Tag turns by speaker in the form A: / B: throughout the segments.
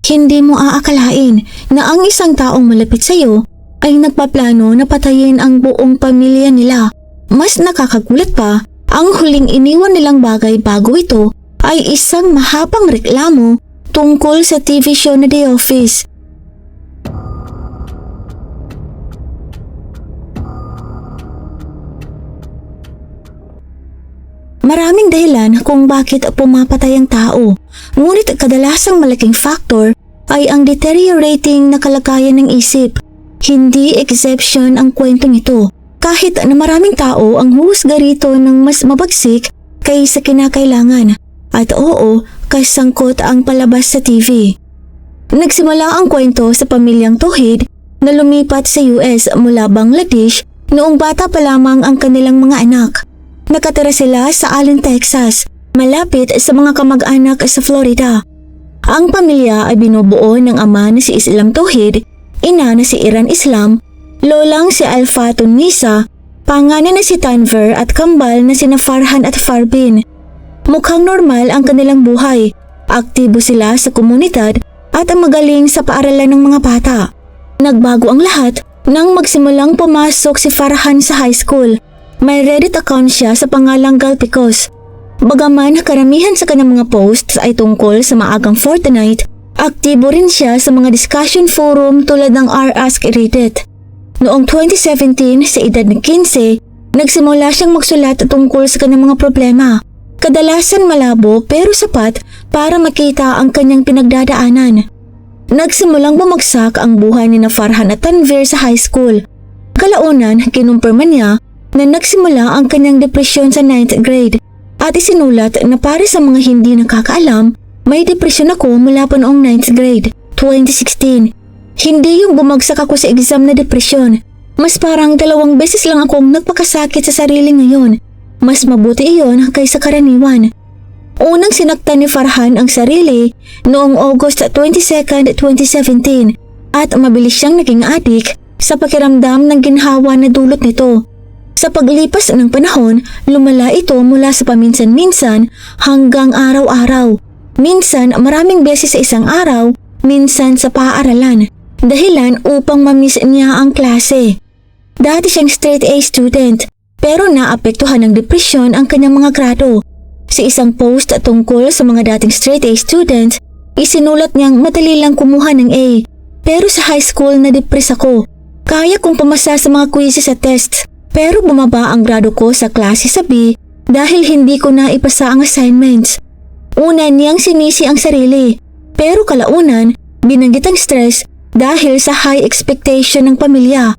A: Hindi mo aakalain na ang isang taong malapit sa'yo ay nagpaplano na patayin ang buong pamilya nila. Mas nakakagulat pa, ang huling iniwan nilang bagay bago ito ay isang mahabang reklamo tungkol sa TV show na The Office. Maraming dahilan kung bakit pumapatay ang tao, ngunit kadalasang malaking factor ay ang deteriorating na kalagayan ng isip. Hindi exception ang kwentong ito, kahit na maraming tao ang huhusga rito ng mas mabagsik kaysa kinakailangan. At oo, kasangkot ang palabas sa TV. Nagsimula ang kwento sa pamilyang Tauhid na lumipat sa US mula Bangladesh noong bata pa lamang ang kanilang mga anak. Nakatira sila sa Allen, Texas, malapit sa mga kamag-anak sa Florida. Ang pamilya ay binubuo ng ama na si Islam Tauhid, ina na si Iran Islam, lolang si Alfatun Nisa, panganay na si Tanver at kambal na sina Farhan at Farbin. Mukhang normal ang kanilang buhay, aktibo sila sa komunidad at magaling sa paaralan ng mga bata. Nagbago ang lahat nang magsimulang pumasok si Farhan sa high school. May Reddit account siya sa pangalang Galpicos. Bagaman karamihan sa kanyang mga posts ay tungkol sa maagang Fortnite, aktibo rin siya sa mga discussion forum tulad ng r-ask Reddit. Noong 2017, sa edad ng 15, nagsimula siyang magsulat tungkol sa kanyang mga problema. Kadalasan malabo pero sapat para makita ang kanyang pinagdadaanan. Nagsimulang bumagsak ang buhay ni Farhan at Tanvir sa high school. Kalaunan, kinumpirma niya na nagsimula ang kanyang depresyon sa 9th grade at isinulat na para sa mga hindi nakakaalam, may depresyon ako mula pa noong 9th grade, 2016. Hindi yung bumagsak ako sa exam na depresyon. Mas parang 2 beses lang akong nagpakasakit sa sarili ngayon. Mas mabuti iyon kaysa karaniwan. Unang sinaktan ni Farhan ang sarili noong August 22, 2017 at mabilis siyang naging adik sa pakiramdam ng ginhawa na dulot nito. Sa paglipas ng panahon, lumala ito mula sa paminsan-minsan hanggang araw-araw. Minsan maraming beses sa isang araw, minsan sa paaralan. Dahilan upang mamiss niya ang klase. Dati siyang straight A student, pero naapektuhan ng depresyon ang kanyang mga grado. Sa isang post tungkol sa mga dating straight A students, isinulat niyang madali lang kumuha ng A. Pero sa high school na-depress ako. Kaya kong pumasa sa mga quizzes at tests. Pero bumaba ang grado ko sa klase sa B dahil hindi ko na ipasa ang assignments. Una niyang sinisi ang sarili, pero kalaunan, binanggit ang stress dahil sa high expectation ng pamilya.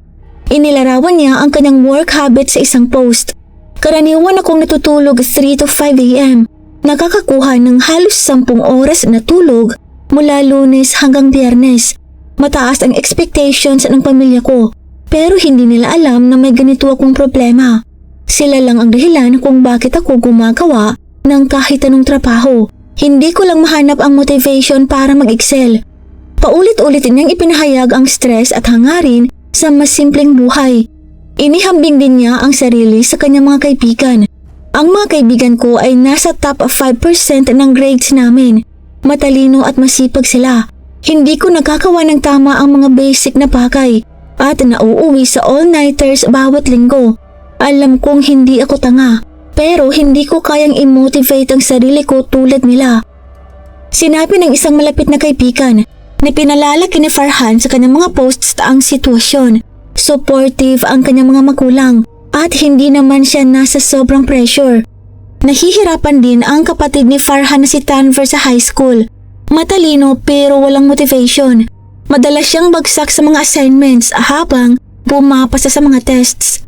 A: Inilarawan niya ang kanyang work habit sa isang post. Karaniwan akong natutulog 3 to 5 a.m. Nakakakuha ng halos 10 oras na tulog mula Lunes hanggang Biyernes. Mataas ang expectations ng pamilya ko. Pero hindi nila alam na may ganito akong problema. Sila lang ang dahilan kung bakit ako gumagawa ng kahit anong trabaho. Hindi ko lang mahanap ang motivation para mag-excel. Paulit-ulit niyang ipinahayag ang stress at hangarin sa mas simpleng buhay. Inihambing din niya ang sarili sa kanyang mga kaibigan. Ang mga kaibigan ko ay nasa top 5% ng grades namin. Matalino at masipag sila. Hindi ko nagkakawa ng tama ang mga basic na bagay. At nauuwi sa all-nighters bawat linggo. Alam kong hindi ako tanga, pero hindi ko kayang i-motivate ang sarili ko tulad nila. Sinabi ng isang malapit na kaibigan na pinalalaki ni Farhan sa kanyang mga posts ang sitwasyon. Supportive ang kanyang mga magulang at hindi naman siya nasa sobrang pressure. Nahihirapan din ang kapatid ni Farhan na si Tanver sa high school. Matalino pero walang motivation. Madalas siyang bagsak sa mga assignments habang pumapasa sa mga tests.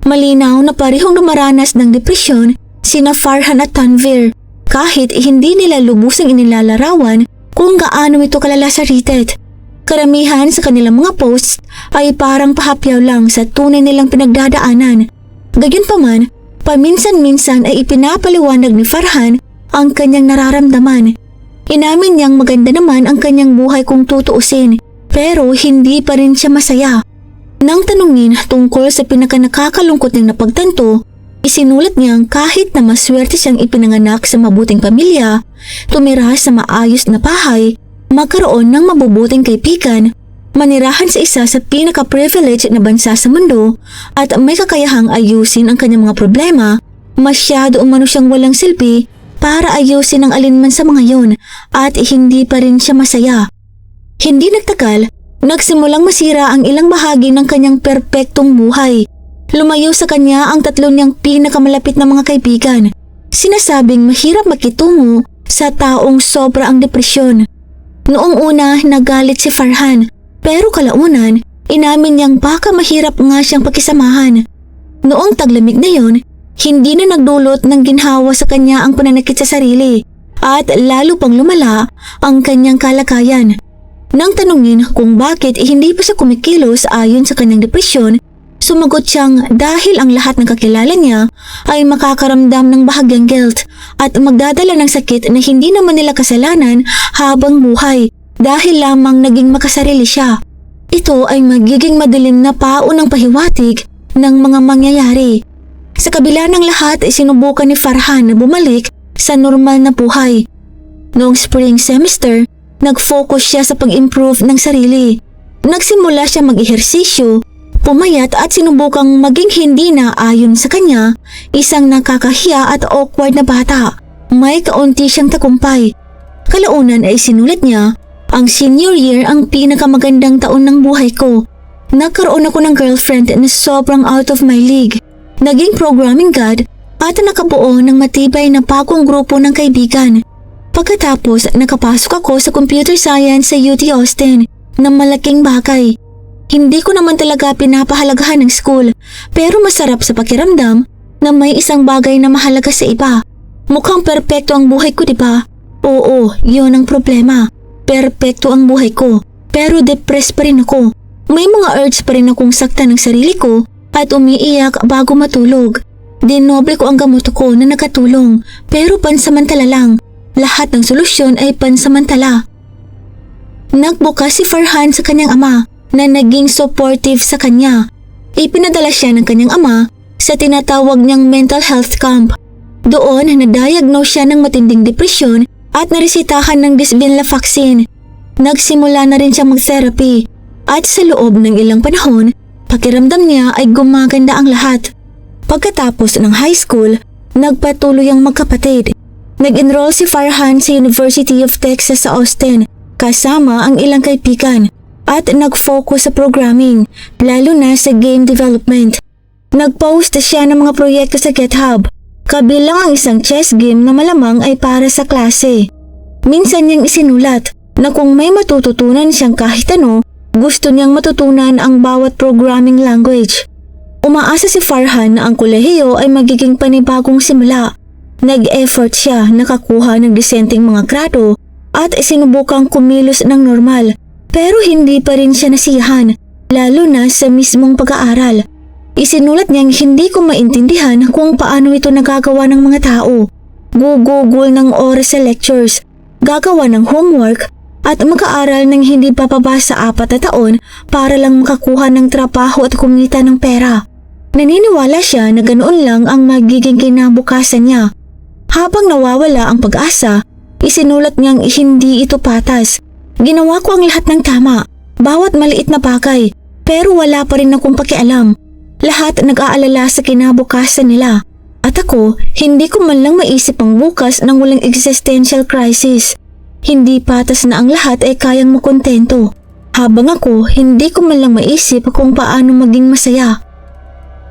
A: Malinaw na parehong dumaranas ng depresyon sina Farhan at Tanvir kahit hindi nila lubusang inilalarawan kung gaano ito kalala sa Reddit. Karamihan sa kanilang mga posts ay parang pahapyaw lang sa tunay nilang pinagdadaanan. Gayunpaman, paminsan-minsan ay ipinapaliwanag ni Farhan ang kanyang nararamdaman. Inamin niyang maganda naman ang kanyang buhay kung tutuusin, pero hindi pa rin siya masaya. Nang tanungin tungkol sa pinaka-nakakalungkot niyang napagtanto, isinulat niyang kahit na maswerte siyang ipinanganak sa mabuting pamilya, tumira sa maayos na bahay, magkaroon ng mabubuting kaibigan, manirahan sa isa sa pinaka-privileged na bansa sa mundo at may kakayahang ayusin ang kanyang mga problema, masyado umano siyang walang silbi para ayusin ang alinman sa mga yon at hindi pa rin siya masaya. Hindi nagtagal, nagsimulang masira ang ilang bahagi ng kanyang perpektong buhay. Lumayo sa kanya ang tatlo niyang pinakamalapit na mga kaibigan. Sinasabing mahirap makitungo sa taong sobra ang depresyon. Noong una, nagalit si Farhan, pero kalaunan, inamin niyang baka mahirap nga siyang pakisamahan. Noong taglamig na yon, hindi na nagdulot ng ginhawa sa kanya ang pananakit sa sarili at lalo pang lumala ang kanyang kalagayan. Nang tanungin kung bakit hindi pa siya kumikilos ayon sa kanyang depresyon, sumagot siyang dahil ang lahat ng kakilala niya ay makakaramdam ng bahagyang guilt at magdadala ng sakit na hindi naman nila kasalanan habang buhay dahil lamang naging makasarili siya. Ito ay magiging madilim na paunang pahiwatig ng mga mangyayari. Sa kabila ng lahat ay sinubukan ni Farhan na bumalik sa normal na buhay. Noong spring semester, nag-focus siya sa pag-improve ng sarili. Nagsimula siya mag-ehersisyo, pumayat at sinubukang maging hindi na ayon sa kanya, isang nakakahiya at awkward na bata. May kaunti siyang tagumpay. Kalaunan ay sinulat niya, ang senior year ang pinakamagandang taon ng buhay ko. Nagkaroon ako ng girlfriend na sobrang out of my league. Naging programming god at nakabuo ng matibay na bagong grupo ng kaibigan. Pagkatapos, nakapasok ako sa computer science sa UT Austin na malaking bagay. Hindi ko naman talaga pinapahalagahan ng school pero masarap sa pakiramdam na may isang bagay na mahalaga sa iba. Mukhang perpekto ang buhay ko, diba? Oo, yun ang problema. Perpekto ang buhay ko pero depressed pa rin ako. May mga urge pa rin akong saktan ng sarili ko at umiiyak bago matulog. Dinoble ko ang gamot ko na nakatulong pero pansamantala lang. Lahat ng solusyon ay pansamantala. Nagbukas si Farhan sa kanyang ama na naging supportive sa kanya. Ipinadala siya ng kanyang ama sa tinatawag niyang mental health camp. Doon na-diagnose siya ng matinding depresyon at naresitahan ng desvenlafaxine. Nagsimula na rin siyang mag-therapy at sa loob ng ilang panahon, pakiramdam niya ay gumaganda ang lahat. Pagkatapos ng high school, nagpatuloy ang magkapatid. Nag-enroll si Farhan sa University of Texas sa Austin kasama ang ilang kaibigan at nag-focus sa programming, lalo na sa game development. Nag-post siya ng mga proyekto sa GitHub, kabilang ang isang chess game na malamang ay para sa klase. Minsan niyang isinulat na kung may matututunan siyang kahit ano, gusto niyang matutunan ang bawat programming language. Umaasa si Farhan na ang kolehiyo ay magiging panibagong simula. Nag-effort siya nakakuha ng disenteng mga grado at sinubukang kumilos ng normal pero hindi pa rin siya nasiyahan, lalo na sa mismong pag-aaral. Isinulat niyang hindi ko maintindihan kung paano ito nagagawa ng mga tao. Gugugol ng oras sa lectures, gagawa ng homework at mag-aaral ng hindi papaba sa 4 na taon para lang makakuha ng trabaho at kumita ng pera. Naniniwala siya na ganoon lang ang magiging kinabukasan niya. Habang nawawala ang pag-asa, isinulat niyang hindi ito patas. Ginawa ko ang lahat ng tama, bawat maliit na bagay, pero wala pa rin akong pakialam. Lahat nag-aalala sa kinabukasan nila. At ako, hindi ko man lang maisip ang bukas ng walang existential crisis. Hindi patas na ang lahat ay kayang makontento. Habang ako, hindi ko man lang maisip kung paano maging masaya.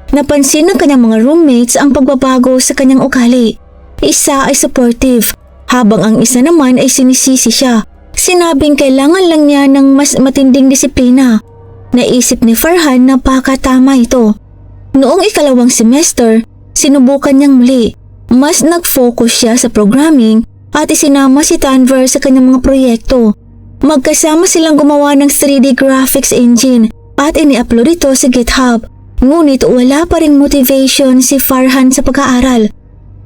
A: Napansin ng kanyang mga roommates ang pagbabago sa kanyang ugali. Isa ay supportive, habang ang isa naman ay sinisisi siya. Sinabing kailangan lang niya ng mas matinding disiplina. Naisip ni Farhan na baka tama ito. Noong ikalawang semester, sinubukan niyang muli. Mas nag-focus siya sa programming at isinama si Tanver sa kanyang mga proyekto. Magkasama silang gumawa ng 3D graphics engine at ini-upload ito sa GitHub. Ngunit wala pa ring motivation si Farhan sa pag-aaral.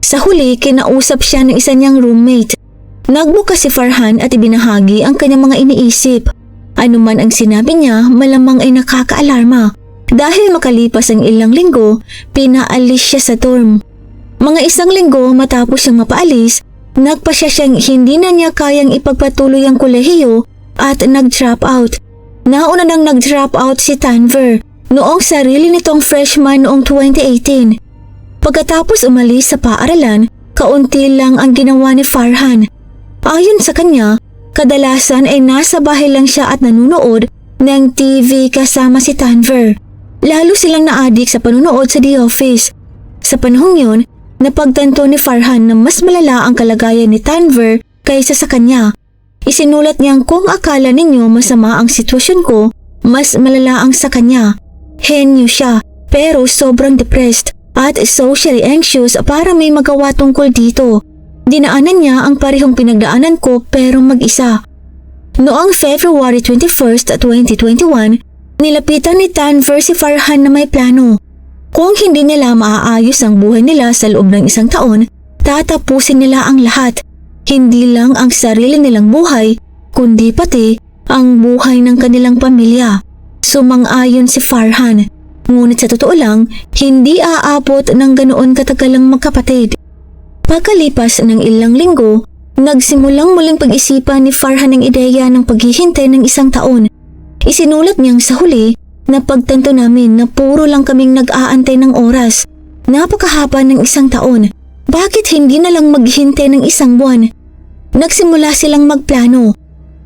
A: Sa huli, kinausap siya ng isa niyang roommate. Nagbukas si Farhan at ibinahagi ang kanyang mga iniisip. Ano man ang sinabi niya, malamang ay nakakaalarma. Dahil makalipas ang ilang linggo, pinaalis siya sa dorm. Mga 1 linggo matapos siyang mapaalis, Nagpasya siyang hindi na niya kayang ipagpatuloy ang kolehiyo at nag-drop out. Nauna nang nag-drop out si Tanver noong sarili nitong freshman noong 2018. Pagkatapos umalis sa paaralan, kaunti lang ang ginawa ni Farhan. Ayon sa kanya, kadalasan ay nasa bahay lang siya at nanunood ng TV kasama si Tanver. Lalo silang na-addict sa panunood sa The Office. Sa panahong yun, napagtanto ni Farhan na mas malala ang kalagayan ni Tanver kaysa sa kanya. Isinulat niyang kung akala ninyo masama ang sitwasyon ko, mas malala ang sa kanya. Henyo siya pero sobrang depressed at socially anxious para may magawa tungkol dito. Dinaanan niya ang parehong pinagdaanan ko pero mag-isa. Noong February 21st, 2021, nilapitan ni Tanver si Farhan na may plano. Kung hindi nila maaayos ang buhay nila sa loob ng isang taon, tatapusin nila ang lahat. Hindi lang ang sarili nilang buhay, kundi pati ang buhay ng kanilang pamilya. Sumang-ayon si Farhan. Ngunit sa totoo lang, hindi aabot ng ganoon katagalang magkapatid. Pagkalipas ng ilang linggo, nagsimulang muling pag-isipan ni Farhan ang ideya ng paghihintay ng isang taon. Isinulat niyang sa huli na pagtanto namin na puro lang kaming nag-aantay ng oras. Napakahaba ng isang taon. Bakit hindi na lang maghintay ng isang buwan? Nagsimula silang magplano.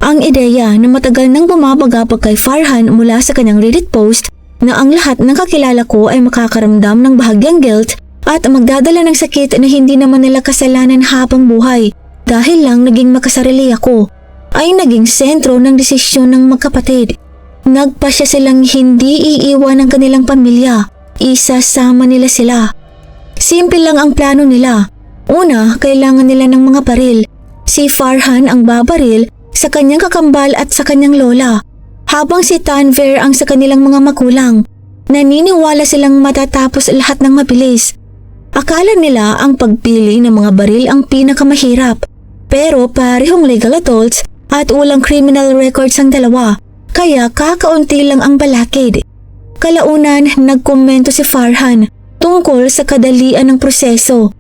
A: Ang ideya na matagal nang bumabagabag kay Farhan mula sa kanyang Reddit post na ang lahat ng kakilala ko ay makakaramdam ng bahagyang guilt at magdadala ng sakit na hindi naman nila kasalanan habang buhay dahil lang naging makasarili ako, ay naging sentro ng desisyon ng magkapatid. Nagpasya silang hindi iiwan ang kanilang pamilya, isasama nila sila. Simple lang ang plano nila. Una, kailangan nila ng mga baril. Si Farhan ang babaril sa kanyang kakambal at sa kanyang lola, habang si Tanver ang sa kanilang mga magulang. Naniniwala silang matatapos lahat ng mabilis. Akala nila ang pagpili ng mga baril ang pinakamahirap, pero parehong legal adults at walang criminal records ang dalawa, kaya kakaunti lang ang balakid. Kalaunan, nagkomento si Farhan tungkol sa kadalian ng proseso.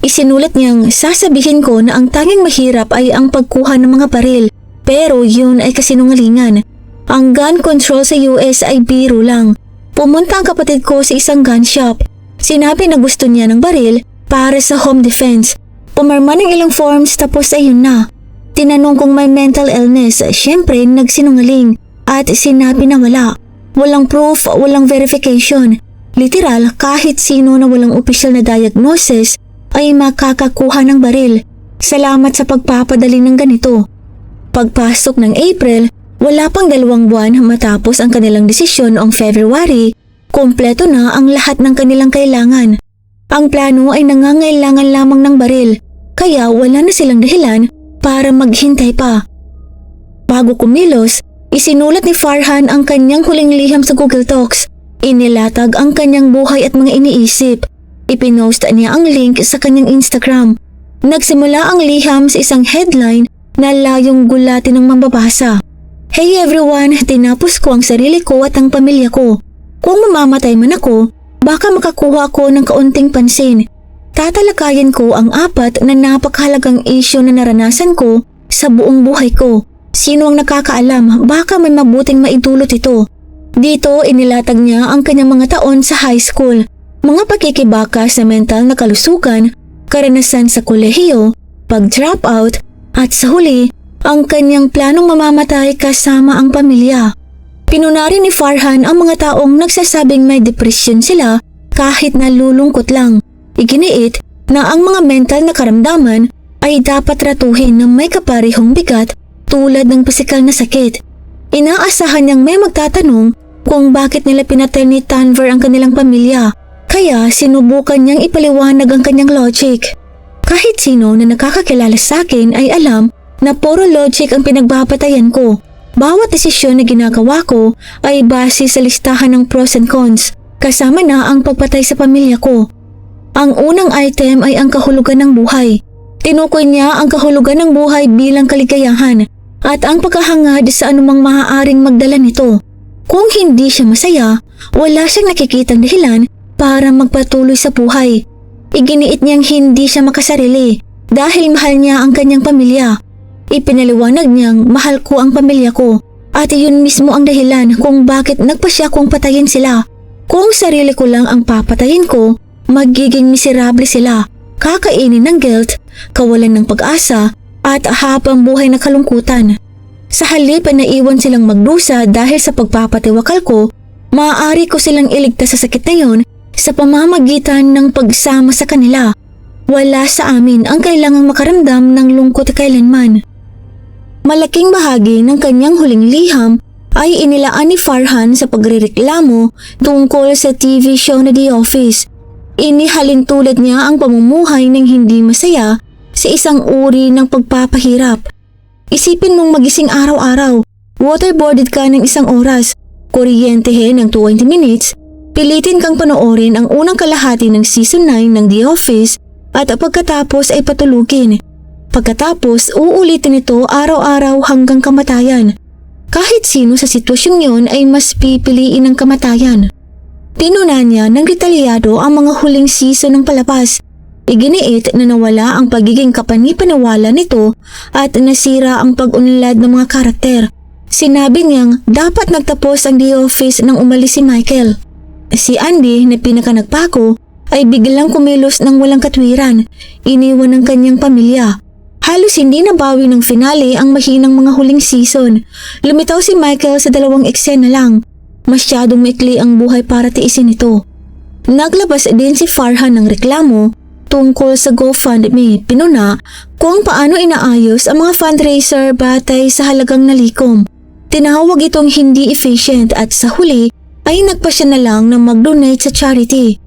A: Isinulat niyang sasabihin ko na ang tanging mahirap ay ang pagkuha ng mga baril, pero yun ay kasinungalingan. Ang gun control sa US ay biro lang. Pumunta ang kapatid ko sa isang gun shop. Sinabi na gusto niya ng baril para sa home defense. Pumarma ng ilang forms tapos ayun na. Tinanong kung may mental illness, syempre nagsinungaling at sinabi na wala. Walang proof, walang verification. Literal, kahit sino na walang opisyal na diagnosis ay makakakuha ng baril. Salamat sa pagpapadali ng ganito. Pagpasok ng April, wala pang 2 buwan matapos ang kanilang desisyon noong February, kumpleto na ang lahat ng kanilang kailangan. Ang plano ay nangangailangan lamang ng baril, kaya wala na silang dahilan para maghintay pa. Bago kumilos, isinulat ni Farhan ang kanyang huling liham sa Google Docs. Inilatag ang kanyang buhay at mga iniisip. Ipinost niya ang link sa kanyang Instagram. Nagsimula ang liham sa isang headline na layong gulatin ng mambabasa. Hey everyone, tinapos ko ang sarili ko at ang pamilya ko. Kung mamamatay man ako, baka makakuha ko ng kaunting pansin. Tatalakayin ko ang 4 na napakahalagang isyu na naranasan ko sa buong buhay ko. Sino ang nakakaalam, baka may mabuting maidulot ito. Dito inilatag niya ang kanyang mga taon sa high school, mga pagkikibaka sa mental na kalusugan, karanasan sa kolehiyo, pag-drop out, at sa huli, ang kanyang planong mamamatay kasama ang pamilya. Pinunari ni Farhan ang mga taong nagsasabing may depression sila kahit nalulungkot lang. Iginiit na ang mga mental na karamdaman ay dapat ratuhin ng may kaparehong bigat tulad ng pisikal na sakit. Inaasahan niyang may magtatanong kung bakit nila pinatay ni Tanver ang kanilang pamilya, kaya sinubukan niyang ipaliwanag ang kanyang logic. Kahit sino na nakakakilala sa akin ay alam na puro logic ang pinagbabatayan ko. Bawat desisyon na ginagawa ko ay base sa listahan ng pros and cons, kasama na ang pagpatay sa pamilya ko. Ang unang item ay ang kahulugan ng buhay. Tinukoy niya ang kahulugan ng buhay bilang kaligayahan at ang pagkahangad sa anumang maaaring magdala nito. Kung hindi siya masaya, wala siyang nakikitang dahilan para magpatuloy sa buhay. Iginiit niyang hindi siya makasarili dahil mahal niya ang kanyang pamilya. Ipinaliwanag niyang mahal ko ang pamilya ko at iyon mismo ang dahilan kung bakit nagpasya kong patayin sila. Kung sarili ko lang ang papatayin ko, magiging miserable sila, kakainin ng guilt, kawalan ng pag-asa at habang buhay na kalungkutan. Sa halip na iwan silang magdusa dahil sa pagpapatiwakal ko, maaari ko silang iligtas sa sakit na yon sa pamamagitan ng pagsama sa kanila. Wala sa amin ang kailangang makaramdam ng lungkot kailanman. Malaking bahagi ng kanyang huling liham ay inilaan ni Farhan sa pagrereklamo tungkol sa TV show na The Office. Inihalin tulad niya ang pamumuhay ng hindi masaya sa isang uri ng pagpapahirap. Isipin mong magising araw-araw, waterboarded ka ng 1 oras, kuryentehin ng 20 minutes, pilitin kang panoorin ang unang kalahati ng season 9 ng The Office at pagkatapos ay patulugin. Pagkatapos uulitin ito araw-araw hanggang kamatayan. Kahit sino sa sitwasyong yon ay mas pipiliin ang kamatayan. Tinunan niya ng detalyado ang mga huling season ng palabas. Iginiit na nawala ang pagiging kapani-paniwala nito at nasira ang pag-unlad ng mga karakter. Sinabi niyang dapat nagtapos ang The Office nang umalis si Michael. Si Andy na pinakanagpako ay biglang kumilos ng walang katwiran, iniwan ng kanyang pamilya. Halos hindi nabawi ng finale ang mahinang mga huling season. Lumitaw si Michael sa 2 eksena lang. Masyadong maikli ang buhay para tiisin ito. Naglabas din si Farhan ng reklamo tungkol sa GoFundMe, pinuna kung paano inaayos ang mga fundraiser batay sa halagang nalikom. Tinawag itong hindi efficient at sa huli ay nagpasya na lang na mag-donate sa charity.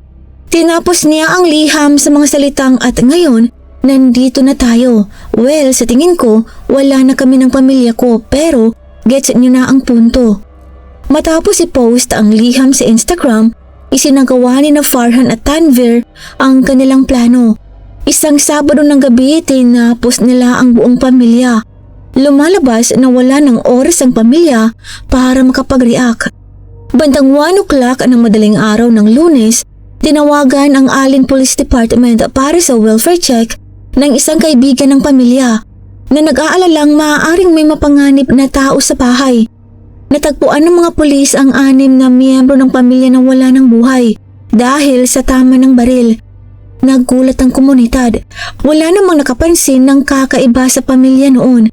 A: Tinapos niya ang liham sa mga salitang at ngayon, nandito na tayo. Well, sa tingin ko, wala na kami ng pamilya ko pero gets niyo na ang punto. Matapos i-post ang liham sa Instagram, isinagawa ni na Farhan at Tanvir ang kanilang plano. Isang Sabado ng gabi, tinapos nila ang buong pamilya. Lumalabas na wala ng oras ang pamilya para makapag-react. Bandang 1 o'clock ng madaling araw ng Lunes, tinawagan ang Allen Police Department para sa welfare check ng isang kaibigan ng pamilya na nag-aalalang maaaring may mapanganib na tao sa bahay. Natagpuan ng mga pulis ang 6 na miyembro ng pamilya na wala ng buhay dahil sa tama ng baril. Naggulat ang komunidad. Wala namang nakapansin ng kakaiba sa pamilya noon.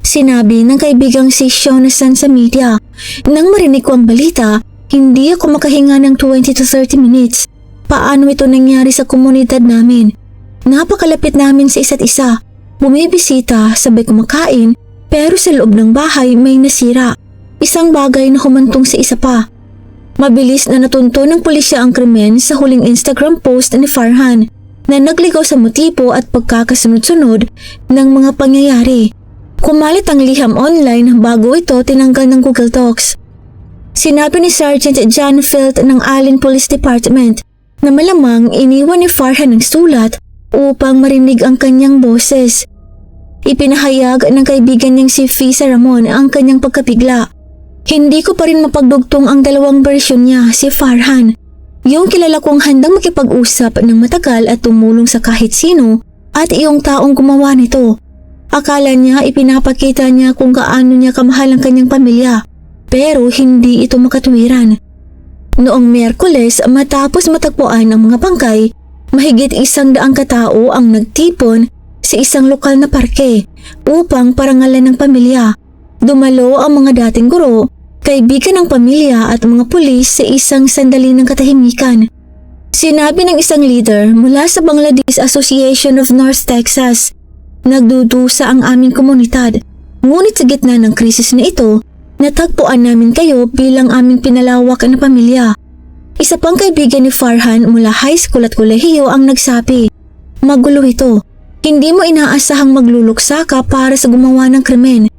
A: Sinabi ng kaibigang si Shonasan sa media. Nang marinig ko ang balita, hindi ako makahinga ng 20 to 30 minutes. Paano ito nangyari sa komunidad namin? Napakalapit namin sa isa't isa. Bumibisita, sabay kumakain, pero sa loob ng bahay may nasira. Isang bagay na humantong sa isa pa. Mabilis na natunto ng pulisya ang krimen sa huling Instagram post ni Farhan na nagligaw sa motibo at pagkakasunod-sunod ng mga pangyayari. Kumalit ang liham online bago ito tinanggal ng Google Docs. Sinabi ni Sergeant John Field ng Allen Police Department na malamang iniwan ni Farhan ng sulat upang marinig ang kanyang boses. Ipinahayag ng kaibigan niyang si Fisa Ramon ang kanyang pagkabigla. Hindi ko pa rin mapagdugtong ang 2 bersyon niya, si Farhan. Yung kilala kong handang makipag-usap ng matagal at tumulong sa kahit sino at iyong taong gumawa nito. Akala niya ipinapakita niya kung gaano niya kamahal ang kanyang pamilya, pero hindi ito makatwiran. Noong Miyerkules matapos matagpuan ang mga bangkay, mahigit 100 katao ang nagtipon sa isang lokal na parke upang parangalan ng pamilya. Dumalo ang mga dating guro, kaibigan ng pamilya at mga pulis sa isang sandali ng katahimikan. Sinabi ng isang leader mula sa Bangladesh Association of North Texas, nagdudusa ang aming komunidad. Ngunit sa gitna ng krisis na ito, natagpuan namin kayo bilang aming pinalawak na pamilya. Isa pang kaibigan ni Farhan mula high school at kolehiyo ang nagsabi, magulo ito. Hindi mo inaasahang magluluksa ka para sa gumawa ng krimen.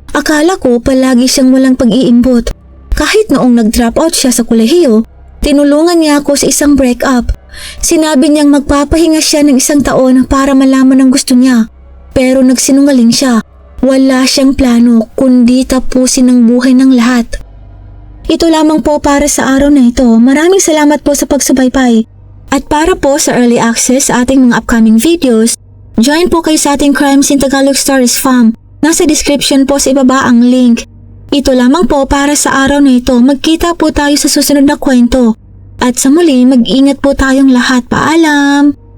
A: Akala ko palagi siyang walang pag-iimbot. Kahit noong nag-drop out siya sa kolehiyo, tinulungan niya ako sa isang break-up. Sinabi niyang magpapahinga siya ng 1 taon para malaman ang gusto niya. Pero nagsinungaling siya. Wala siyang plano kundi tapusin ang buhay ng lahat. Ito lamang po para sa araw na ito. Maraming salamat po sa pagsubaybay. At para po sa early access sa ating mga upcoming videos, Join po kayo sa ating Crimes in Tagalog Stories fam. Nasa description po sa ibaba ang link. Ito lamang po para sa araw na ito. Magkita po tayo sa susunod na kwento. At sa muli, mag-ingat po tayong lahat. Paalam!